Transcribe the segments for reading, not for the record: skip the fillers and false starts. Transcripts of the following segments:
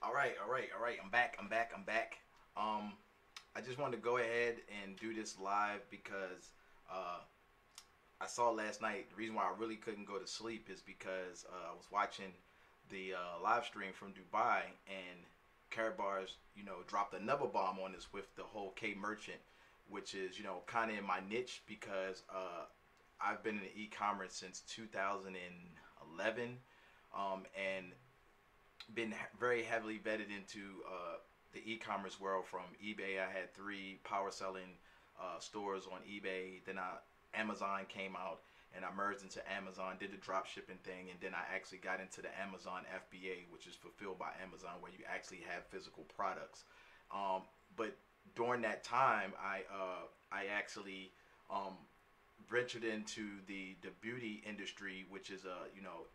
All right. I'm back. I just wanted to go ahead and do this live because uh, I saw last night. The reason why I really couldn't go to sleep is because I was watching the live stream from Dubai, and Karatbars, dropped another bomb on us with the whole K merchant, which is, kind of in my niche because I've been in e-commerce since 2011, and been very heavily vetted into the e-commerce world. From eBay, I had three power selling stores on eBay. Then Amazon came out, and I merged into Amazon, did the drop shipping thing, and then I actually got into the Amazon FBA, which is fulfilled by Amazon, where you actually have physical products. But during that time, I actually ventured into the beauty industry, which is a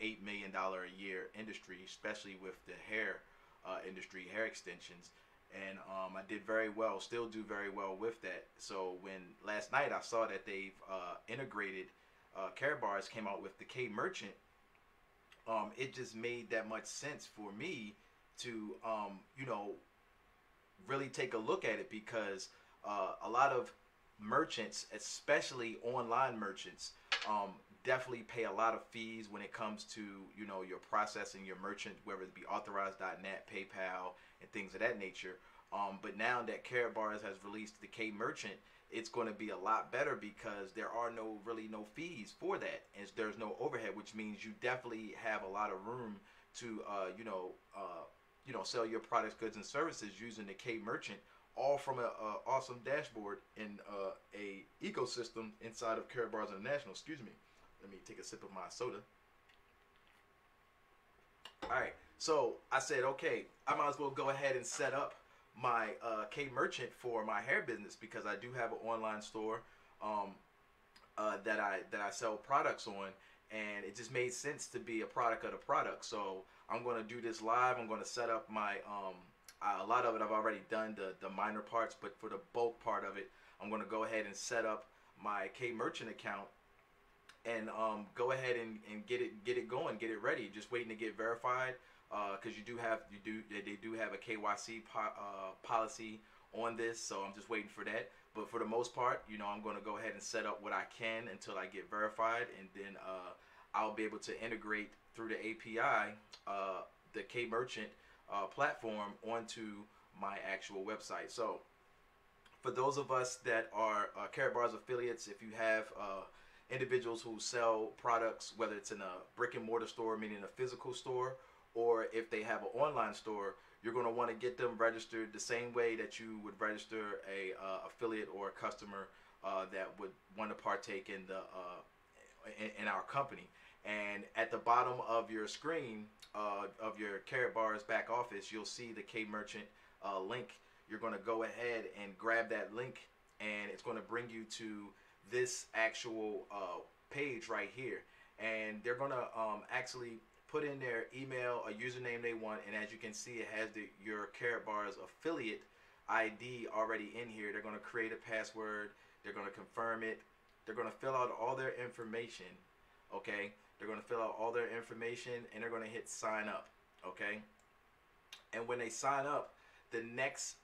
$8 million a year industry, especially with the hair industry, hair extensions. And I did very well, still do very well with that. So when last night I saw that they've integrated, Karatbars came out with the K Merchant, it just made that much sense for me to really take a look at it, because a lot of merchants, especially online merchants, definitely pay a lot of fees when it comes to your processing your merchant, whether it be authorized.net, PayPal, and things of that nature. But now that Karatbars has released the K Merchant, it's going to be a lot better because there are really no fees for that, and there's no overhead, which means you definitely have a lot of room to sell your products, goods, and services using the K Merchant, all from a awesome dashboard and a ecosystem inside of Karatbars International. Excuse me. Let me take a sip of my soda. All right. So I said, okay, I might as well go ahead and set up my K Merchant for my hair business, because I do have an online store that I sell products on, and it just made sense to be a product of the product. So I'm going to do this live. I'm going to set up my a lot of it I've already done, the minor parts, but for the bulk part of it, I'm going to go ahead and set up my K Merchant account and go ahead and get it going, get it ready. Just waiting to get verified, because they do have a KYC policy on this, so I'm just waiting for that. But for the most part, I'm going to go ahead and set up what I can until I get verified, and then I'll be able to integrate through the API the K Merchant platform onto my actual website. So for those of us that are Karatbars affiliates, if you have individuals who sell products, whether it's in a brick and mortar store, meaning a physical store, or if they have an online store, you're going to want to get them registered the same way that you would register a affiliate or a customer that would want to partake in the in our company. And at the bottom of your screen of your Karatbars back office, you'll see the K Merchant link. You're going to go ahead and grab that link, and it's going to bring you to this actual page right here. And they're going to actually put in their email, a username they want, and as you can see, it has your Karatbars affiliate ID already in here. They're going to create a password. They're going to confirm it. They're going to fill out all their information. Okay, they're going to fill out all their information, and they're going to hit sign up. Okay, and when they sign up, the next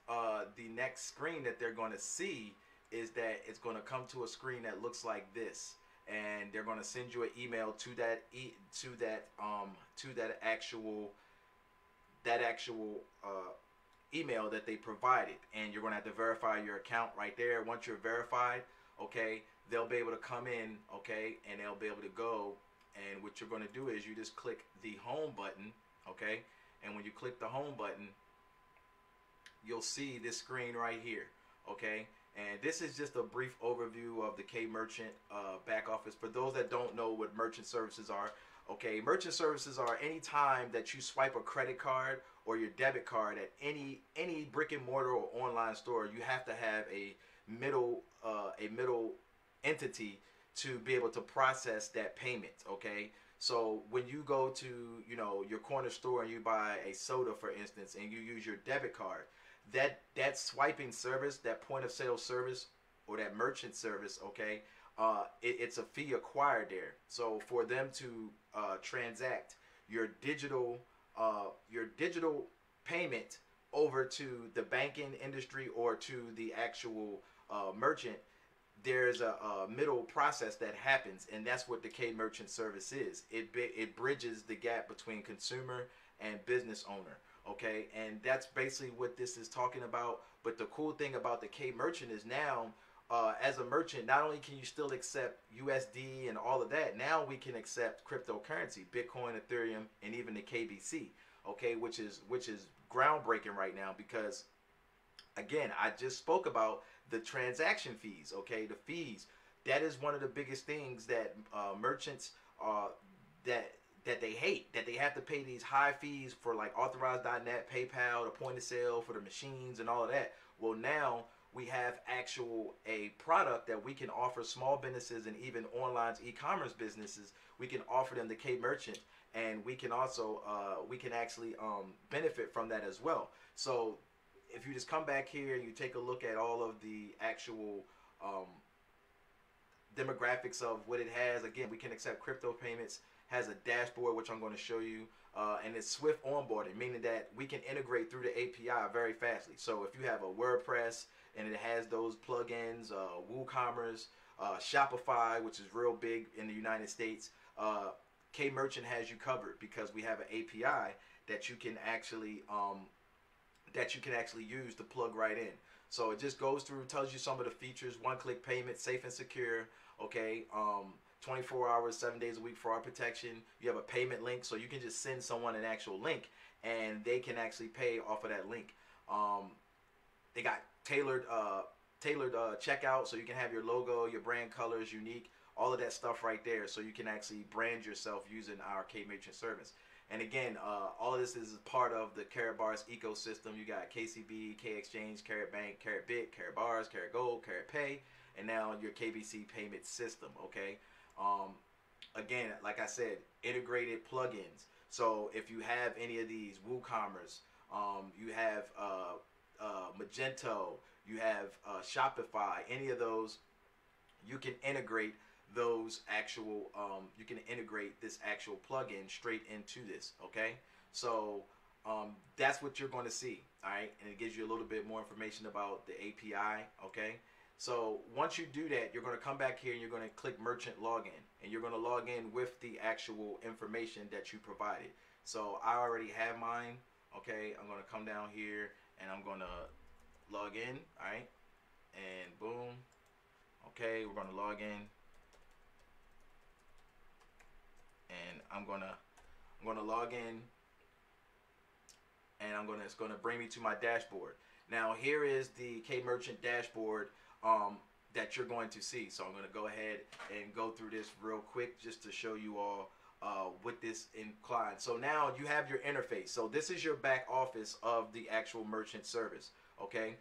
screen that they're going to see is that it's going to come to a screen that looks like this, and they're going to send you an email to that actual email that they provided, and you're going to have to verify your account right there. Once you're verified, okay, they'll be able to come in, okay, and they'll be able to go. And what you're going to do is you just click the home button, okay, and when you click the home button, you'll see this screen right here, okay. And this is just a brief overview of the K Merchant back office. For those that don't know what merchant services are, okay, merchant services are any time that you swipe a credit card or your debit card at any brick and mortar or online store, you have to have a middle entity to be able to process that payment. Okay, so when you go to your corner store and you buy a soda, for instance, and you use your debit card, that swiping service, that point of sale service, or that merchant service, okay, it's a fee acquired there. So for them to transact your digital payment over to the banking industry or to the actual merchant, there's a middle process that happens, and that's what the K merchant service is. It bridges the gap between consumer and business owner. Okay, and that's basically what this is talking about. But the cool thing about the K merchant is now, as a merchant, not only can you still accept USD and all of that, now we can accept cryptocurrency, Bitcoin, Ethereum, and even the KBC. Okay, which is groundbreaking right now, because again, I just spoke about the transaction fees. Okay, the fees. That is one of the biggest things that merchants that they hate, that they have to pay these high fees for, like Authorize.net, PayPal, the point of sale for the machines and all of that. Well, now we have a product that we can offer small businesses and even online e-commerce businesses. We can offer them the K merchant, and we can also actually benefit from that as well. So if you just come back here and you take a look at all of the actual demographics of what it has, again, we can accept crypto payments, has a dashboard, which I'm going to show you, and it's swift onboarding, meaning that we can integrate through the API very fastly. So if you have a WordPress and it has those plugins, WooCommerce, Shopify, which is real big in the United States, K Merchant has you covered, because we have an API that you can actually use to plug right in. So it just goes through, tells you some of the features: one-click payment, safe and secure. Okay. 24 hours, 7 days a week, fraud protection. You have a payment link, so you can just send someone an actual link and they can actually pay off of that link. They got tailored checkout, so you can have your logo, your brand colors unique, all of that stuff right there, so you can actually brand yourself using our K merchant service. And again, all of this is part of the Karatbars ecosystem. You got KCB, K Exchange, Karat Bank, Karatbit, Karatbars, Karat Gold, Karat Pay, and now your KBC payment system. Okay. Again, like I said, integrated plugins. So if you have any of these, WooCommerce, you have Magento, you have Shopify, any of those, you can integrate those actual, you can integrate this actual plugin straight into this. Okay, so that's what you're going to see. All right, and it gives you a little bit more information about the API. Okay. So once you do that, you're going to come back here and you're going to click Merchant Login, and you're going to log in with the actual information that you provided. So I already have mine. Okay, I'm going to come down here and I'm going to log in. All right, and boom. Okay, we're going to log in, and I'm going to log in, and it's going to bring me to my dashboard. Now here is the K Merchant dashboard that you're going to see. So I'm going to go ahead and go through this real quick just to show you all what this includes. So now you have your interface. So this is your back office of the actual merchant service. Okay.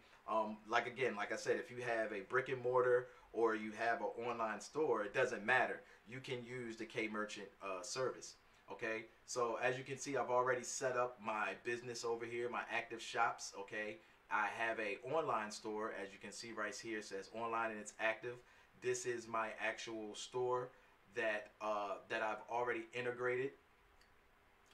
Like I said, if you have a brick and mortar or you have an online store, it doesn't matter. You can use the K Merchant service. Okay. So as you can see, I've already set up my business over here, my active shops. Okay. I have a online store, as you can see right here. It says online and it's active. This is my actual store that I've already integrated.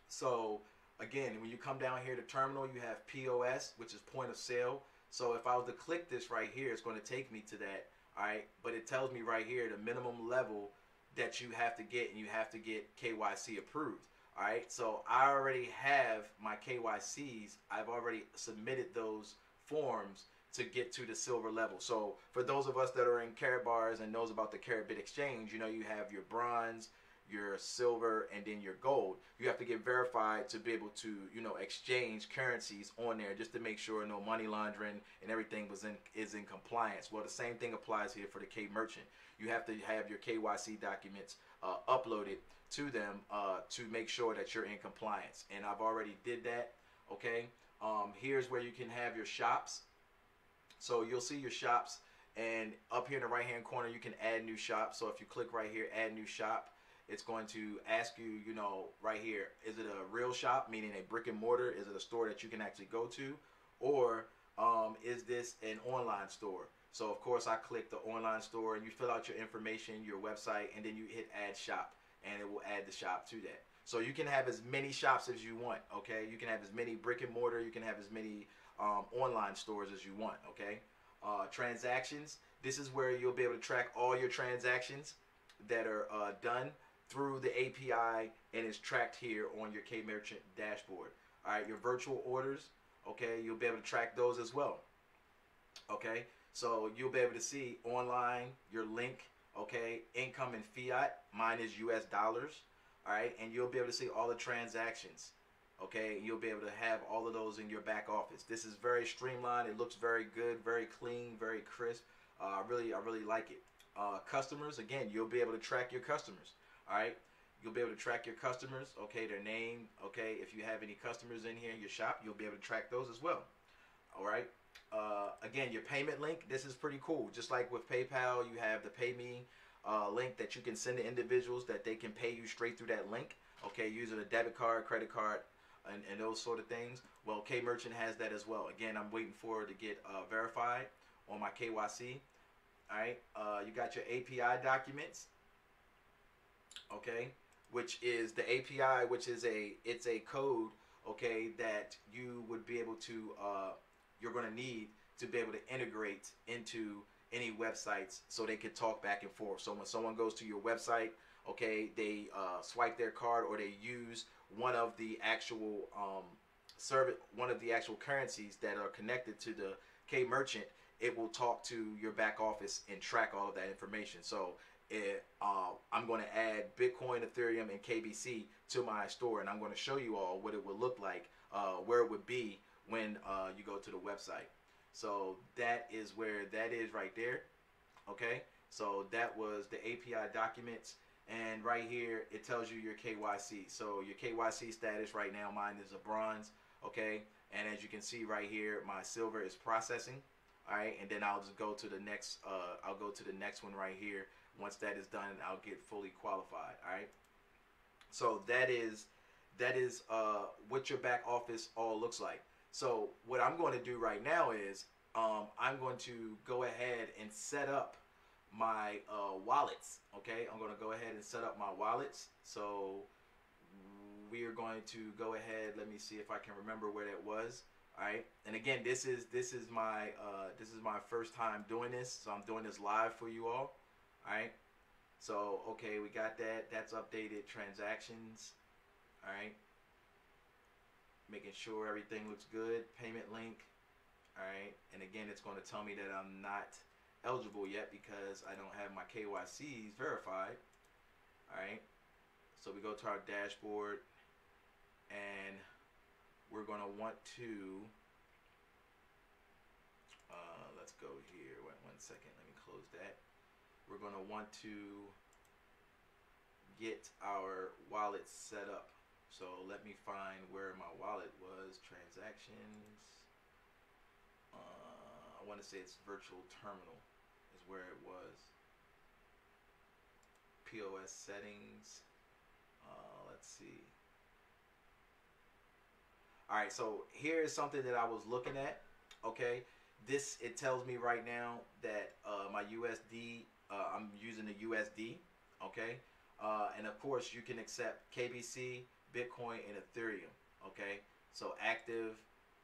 So again, when you come down here to terminal, you have POS, which is point of sale. So if I was to click this right here, it's going to take me to that. All right, but it tells me right here the minimum level that you have to get, and you have to get KYC approved. All right, so I already have my KYCs. I've already submitted those forms to get to the silver level. So for those of us that are in Karatbars and knows about the Karatbit exchange, you know, you have your bronze, your silver, and then your gold. You have to get verified to be able to, you know, exchange currencies on there, just to make sure no money laundering and everything is in compliance. Well, the same thing applies here for the K Merchant. You have to have your KYC documents uploaded to them to make sure that you're in compliance. And I've already did that. Okay. Here's where you can have your shops. So you'll see your shops, and up here in the right hand corner you can add new shops. So if you click right here, add new shop, it's going to ask you, you know, right here, is it a real shop, meaning a brick and mortar? Is it a store that you can actually go to? Or is this an online store? So of course I click the online store, and you fill out your information, your website, and then you hit add shop, and it will add the shop to that. So you can have as many shops as you want. Okay, you can have as many brick and mortar. You can have as many online stores as you want. Okay, transactions. This is where you'll be able to track all your transactions that are done through the API, and it's tracked here on your K Merchant dashboard. All right, your virtual orders. Okay, you'll be able to track those as well. Okay, so you'll be able to see online your link. Okay, income in fiat. Mine is US dollars. All right, and you'll be able to see all the transactions. Okay, you'll be able to have all of those in your back office. This is very streamlined. It looks very good, very clean, very crisp. I really like it. Customers, again, you'll be able to track your customers. All right, you'll be able to track your customers. Okay, their name. Okay, if you have any customers in here in your shop, you'll be able to track those as well. All right. Again, your payment link. This is pretty cool. Just like with PayPal, you have the Pay Me link that you can send to individuals that they can pay you straight through that link. Okay, using a debit card, credit card, and those sort of things. Well, K Merchant has that as well. Again, I'm waiting for it to get verified on my KYC. All right, you got your API documents. Okay, which is the API, which is it's a code. Okay, that you would be able to you're going to need to be able to integrate into any websites so they can talk back and forth. So when someone goes to your website, okay, they swipe their card or they use one of the actual one of the actual currencies that are connected to the K Merchant, it will talk to your back office and track all of that information. So I'm going to add Bitcoin, Ethereum, and KBC to my store, and I'm going to show you all what it would look like, where it would be when you go to the website. So that is where that is right there. Okay, so that was the API documents, and right here it tells you your KYC. So your KYC status right now, mine is a bronze. Okay, and as you can see right here, my silver is processing. All right, and then I'll just go to the next. I'll go to the next one right here. Once that is done, I'll get fully qualified. All right. So that is what your back office all looks like. So what I'm going to do right now is I'm going to go ahead and set up my wallets. Okay, I'm going to go ahead and set up my wallets. So we are going to go ahead. Let me see if I can remember where that was. All right, and again, this is my first time doing this, so I'm doing this live for you all. All right, so okay, we got that. That's updated transactions. All right, making sure everything looks good. Payment link. All right, and again, it's going to tell me that I'm not eligible yet because I don't have my KYCs verified. All right, so we go to our dashboard, and we're going to want to let's go here. Wait 1 second, let me close that. We're going to want to get our wallet set up. So let me find where my wallet was. Transactions. I want to say it's virtual terminal is where it was. POS settings. Let's see. All right, so here is something that I was looking at. Okay, it tells me right now that my USD, I'm using the USD. Okay, and of course you can accept KBC, Bitcoin, and Ethereum. Okay, so active,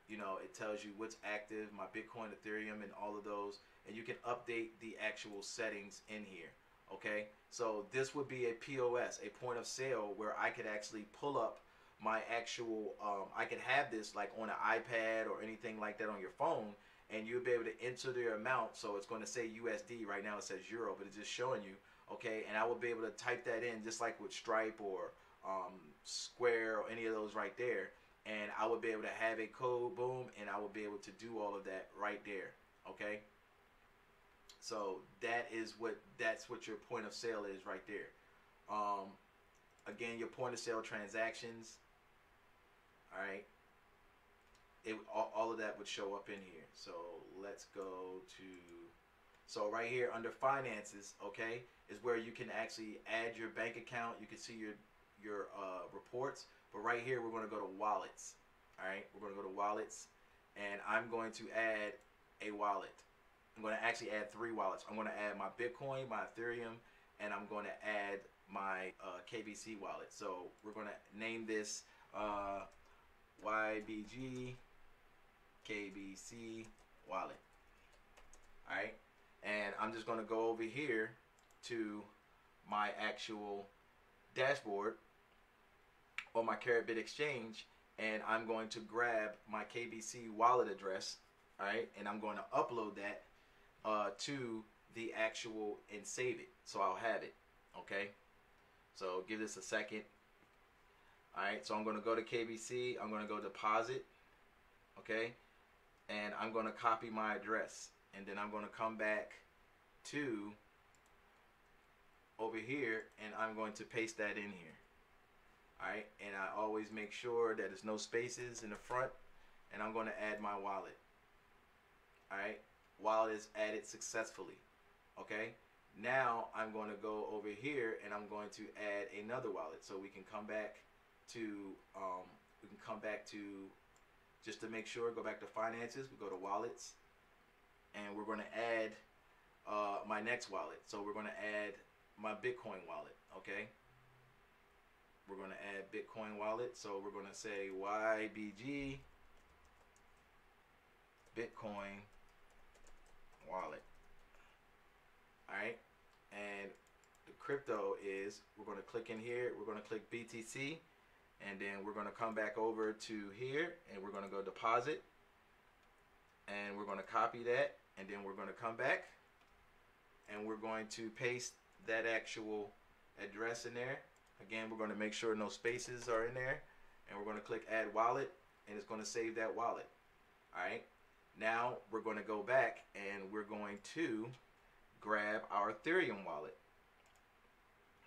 it tells you what's active, my Bitcoin, Ethereum, and all of those, and you can update the actual settings in here. Okay, so this would be a POS, a point of sale, where I could actually pull up my actual I could have this like on an iPad or anything like that on your phone, and you'll be able to enter the amount. So it's going to say USD. Right now it says euro, but it's just showing you. Okay, and I will be able to type that in just like with Stripe or Square or any of those right there, and I would be able to have a code, boom, and I will be able to do all of that right there. Okay, so that's what your point of sale is right there. Again, your point of sale transactions. All right, all of that would show up in here. So let's go to, so right here under finances, okay, is where you can actually add your bank account. You can see your reports, but right here we're going to go to wallets. All right, we're going to go to wallets, and I'm going to add a wallet. I'm going to actually add 3 wallets. I'm going to add my Bitcoin, my Ethereum, and I'm going to add my KBC wallet. So we're going to name this YBG KBC wallet. All right, and I'm just going to go over here to my actual dashboard on my Karatbit exchange, and I'm going to grab my KBC wallet address. All right, and I'm going to upload that to the actual and save it, so I'll have it. Okay, so give this a second. All right, so I'm going to go to KBC. I'm going to go deposit. Okay, and I'm going to copy my address, and then I'm going to come back to over here, and I'm going to paste that in here. All right, and I always make sure that there's no spaces in the front, and I'm going to add my wallet. All right, wallet is added successfully. Okay, now I'm going to go over here, and I'm going to add another wallet, so we can come back to just to make sure, go back to finances, we go to wallets, and we're going to add my next wallet. So we're going to add my Bitcoin wallet. Okay, we're going to add Bitcoin wallet, so we're going to say YBG Bitcoin wallet. All right, and the crypto is, we're going to click in here, we're going to click BTC, and then we're going to come back over to here, and we're going to go deposit, and we're going to copy that, and then we're going to come back, and we're going to paste that actual address in there. Again, we're going to make sure no spaces are in there, and we're going to click add wallet, and it's going to save that wallet. All right, now we're going to go back, and we're going to grab our Ethereum wallet.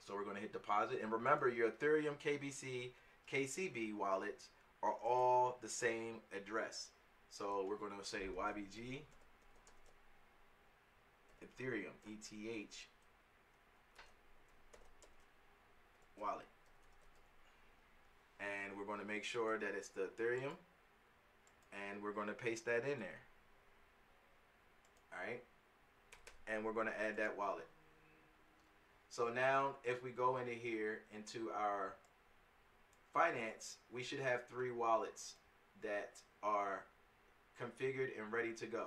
So we're going to hit deposit, and remember, your Ethereum, KBC, KCB wallets are all the same address. So we're going to say YBG Ethereum ETH wallet, and we're going to make sure that it's the Ethereum, and we're going to paste that in there. All right, and we're going to add that wallet. So now if we go into here into our finance, we should have 3 wallets that are configured and ready to go.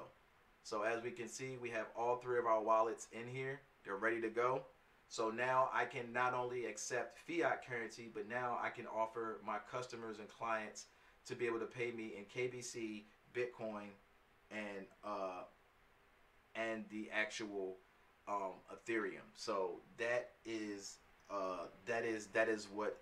So as we can see, we have all 3 of our wallets in here. They're ready to go. So now I can not only accept fiat currency, but now I can offer my customers and clients to be able to pay me in KBC, Bitcoin, and the actual Ethereum. So that is what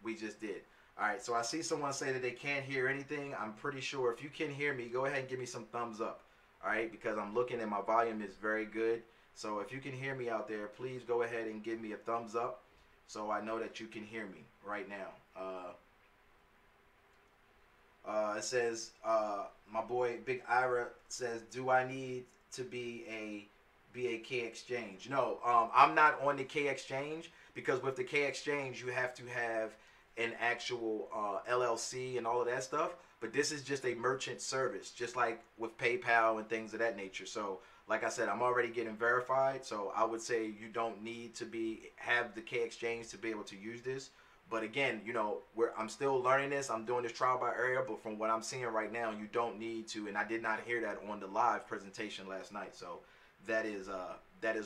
we just did. All right, so I see someone say that they can't hear anything. I'm pretty sure if you can hear me, go ahead and give me some thumbs up. All right, because I'm looking and my volume is very good. So if you can hear me out there, please go ahead and give me a thumbs up so I know that you can hear me right now. It says, my boy Big Ira says, do I need to be a K exchange? No, I'm not on the K exchange, because with the K exchange you have to have an actual LLC and all of that stuff. But this is just a merchant service, just like with PayPal and things of that nature. So like I said, I'm already getting verified, so I would say you don't need to have the K exchange to be able to use this. But again, you know, I'm still learning this. I'm doing this trial by area, but from what I'm seeing right now, you don't need to. And I did not hear that on the live presentation last night. So that is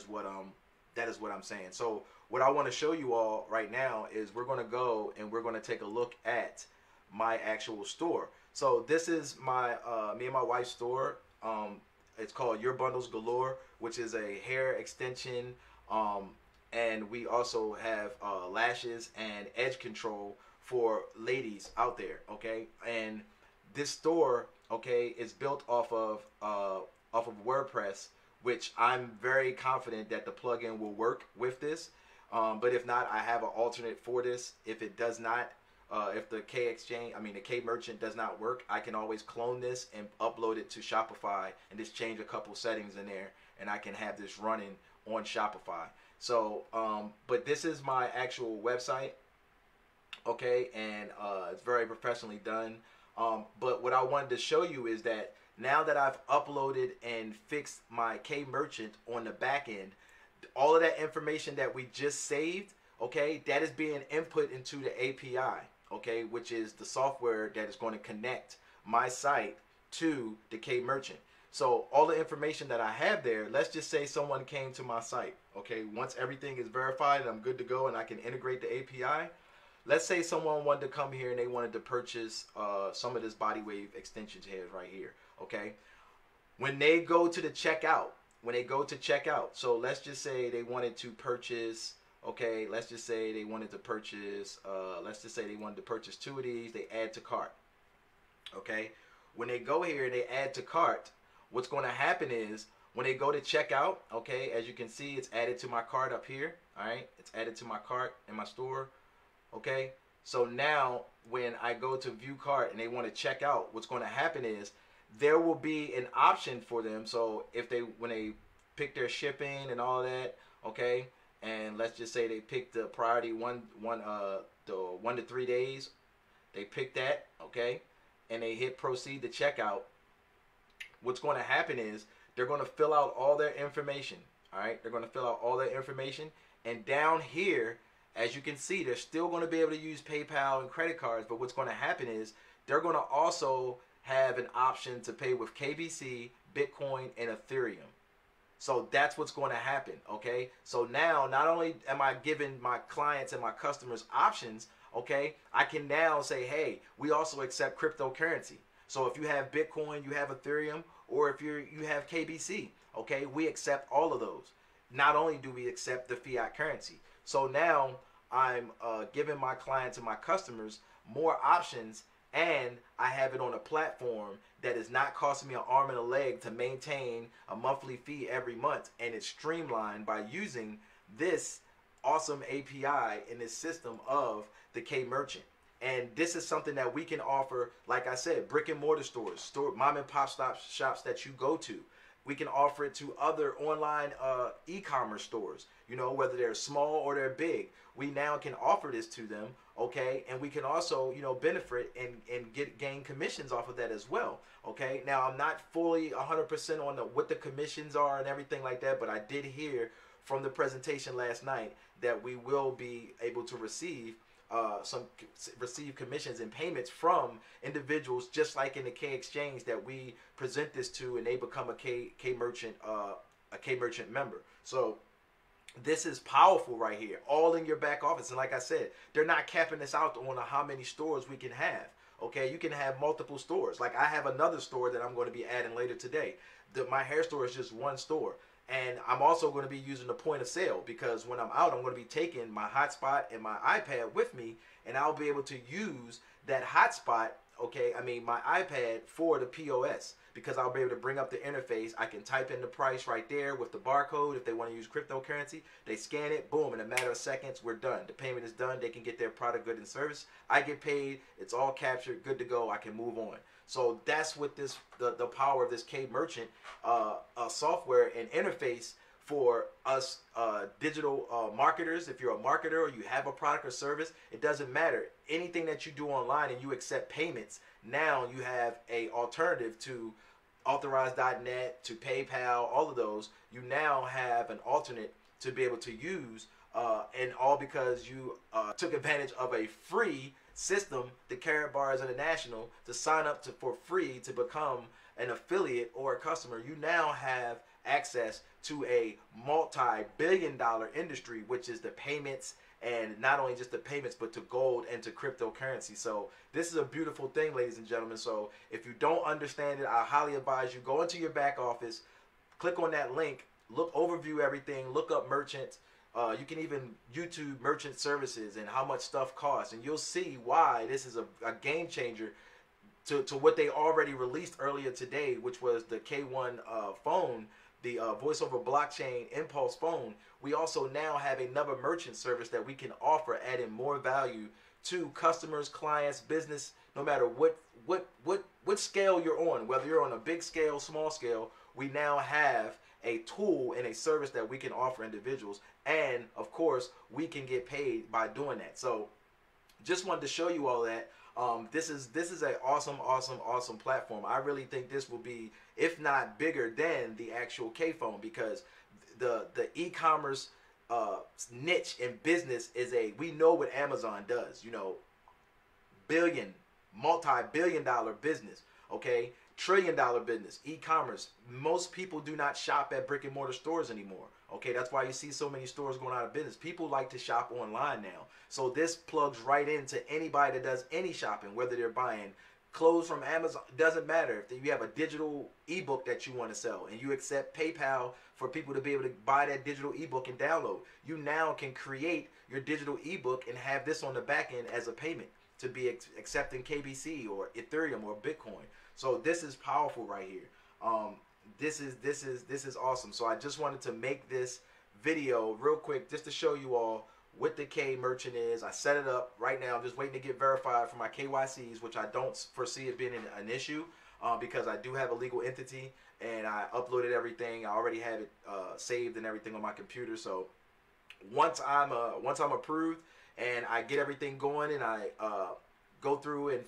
what I'm saying. So what I want to show you all right now is we're going to go and we're going to take a look at my actual store. So this is my me and my wife's store. It's called Your Bundles Galore, which is a hair extension, and we also have lashes and edge control for ladies out there. Okay, and this store, okay, is built off of WordPress, which I'm very confident that the plugin will work with this. But if not, I have an alternate for this. If it does not, if the the K merchant does not work, I can always clone this and upload it to Shopify and just change a couple settings in there, and I can have this running on Shopify. So, but this is my actual website, okay, and it's very professionally done. But what I wanted to show you is that now that I've uploaded and fixed my K merchant on the back end, all of that information that we just saved okay, that is being input into the API, okay, which is the software that is going to connect my site to the K merchant. So all the information that I have there, let's just say someone came to my site, okay, once everything is verified and I'm good to go and I can integrate the API, let's say someone wanted to come here and they wanted to purchase some of this body wave extensions here right here, okay. When they go to the checkout, so let's just say they wanted to purchase, okay, let's just say they wanted to purchase 2 of these, they add to cart, okay. When they go here and they add to cart, what's going to happen is when they go to checkout, okay, as you can see, it's added to my cart up here, all right, it's added to my cart in my store, okay. So now when I go to view cart and they want to check out, what's going to happen is there will be an option for them. So if when they pick their shipping and all that, okay, and let's just say they pick the priority the 1 to 3 days, they pick that, okay, and they hit proceed to checkout. What's going to happen is they're going to fill out all their information, all right, they're going to fill out all their information, and down here, as you can see, they're still going to be able to use PayPal and credit cards, but what's going to happen is they're going to also have an option to pay with KBC, Bitcoin, and Ethereum. So that's what's going to happen, okay? So now, not only am I giving my clients and my customers options, okay, I can now say, hey, we also accept cryptocurrency. So if you have Bitcoin, you have Ethereum, or if you have KBC, okay, we accept all of those. Not only do we accept the fiat currency. So now I'm giving my clients and my customers more options, and I have it on a platform that is not costing me an arm and a leg to maintain a monthly fee every month, and it's streamlined by using this awesome API in this system of the K merchant. And this is something that we can offer, like I said, brick and mortar stores, mom and pop shops that you go to. We can offer it to other online e-commerce stores, you know, whether they're small or they're big. We now can offer this to them, okay, and we can also, you know, benefit and gain commissions off of that as well, okay. Now, I'm not fully 100% on what the commissions are and everything like that, but I did hear from the presentation last night that we will be able to receive commissions and payments from individuals, just like in the K exchange that we present this to, and they become a K merchant member. So this is powerful right here, all in your back office. And like I said, they're not capping this out on how many stores we can have. Okay, you can have multiple stores. Like I have another store that I'm going to be adding later today. My hair store is just one store. And I'm also going to be using the point of sale, because when I'm out, I'm going to be taking my hotspot and my iPad with me, and I'll be able to use that hotspot, okay, my iPad for the POS, because I'll be able to bring up the interface. I can type in the price right there with the barcode. If they want to use cryptocurrency, they scan it, boom, in a matter of seconds, we're done. The payment is done. They can get their product, good, and service. I get paid. It's all captured, good to go. I can move on. So that's what the power of this K merchant software and interface for us digital marketers. If you're a marketer or you have a product or service, it doesn't matter. Anything that you do online and you accept payments, now you have a alternative to Authorize.net, to PayPal, all of those. You now have an alternate to be able to use, and all because you took advantage of a free system, the Karatbars International, to sign up for free to become an affiliate or a customer. You now have access to a multi-billion-dollar industry, which is the payments, and not only just the payments, but to gold and to cryptocurrency. So this is a beautiful thing, ladies and gentlemen. So if you don't understand it, I highly advise you go into your back office, click on that link, overview everything, look up merchants. You can even YouTube merchant services and how much stuff costs, and you'll see why this is a game changer to what they already released earlier today, which was the K1 phone, the voice over blockchain impulse phone. We also now have another merchant service that we can offer, adding more value to customers, clients, business, no matter what scale you're on, whether you're on a big scale, small scale. We now have a tool and a service that we can offer individuals, and of course we can get paid by doing that. So just wanted to show you all that. This is an awesome platform. I really think this will be, if not bigger than the actual K phone, because the e-commerce niche in business is we know what Amazon does. You know, billion, multi-billion dollar business. Okay, trillion-dollar business, e-commerce. Most people do not shop at brick and mortar stores anymore. Okay, that's why you see so many stores going out of business. People like to shop online now. So this plugs right into anybody that does any shopping, whether they're buying clothes from Amazon. Doesn't matter if you have a digital ebook that you want to sell and you accept PayPal for people to be able to buy that digital ebook and download. You now can create your digital ebook and have this on the back end as a payment to be accepting KBC or Ethereum or Bitcoin. So this is powerful right here. This is awesome. So I just wanted to make this video real quick just to show you all what the K merchant is. I set it up right now. I'm just waiting to get verified for my KYCs, which I don't foresee it being an issue because I do have a legal entity and I uploaded everything. I already have it saved and everything on my computer. So once I'm approved and I get everything going and I go through and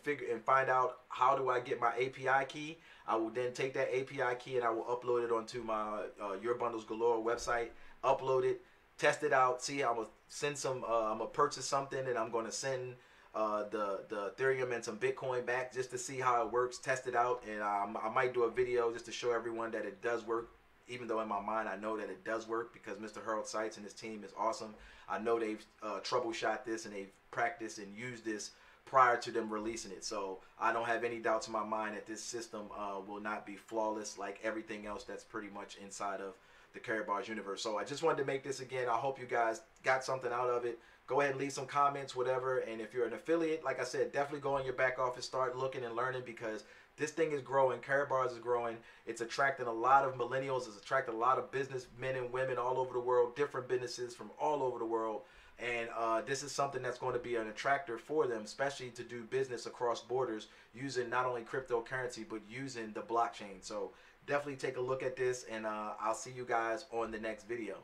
find out how do I get my API key, I will then take that API key and I will upload it onto my Your Bundles Galore website, upload it, test it out, see, I'm gonna send some, I'm gonna purchase something and I'm gonna send the Ethereum and some Bitcoin back just to see how it works, test it out, and I might do a video just to show everyone that it does work, even though in my mind I know that it does work because Mr. Harold Seitz and his team is awesome. I know they've troubleshot this and they've practiced and used this prior to them releasing it. So I don't have any doubts in my mind that this system will not be flawless like everything else that's pretty much inside of the Karatbars universe. So I just wanted to make this again. I hope you guys got something out of it. Go ahead and leave some comments, whatever. And if you're an affiliate, like I said, definitely go in your back office, start looking and learning because this thing is growing. Karatbars is growing. It's attracting a lot of millennials. It's attracting a lot of businessmen and women all over the world, different businesses from all over the world. And this is something that's going to be an attractor for them, especially to do business across borders using not only cryptocurrency, but using the blockchain. So definitely take a look at this, and I'll see you guys on the next video.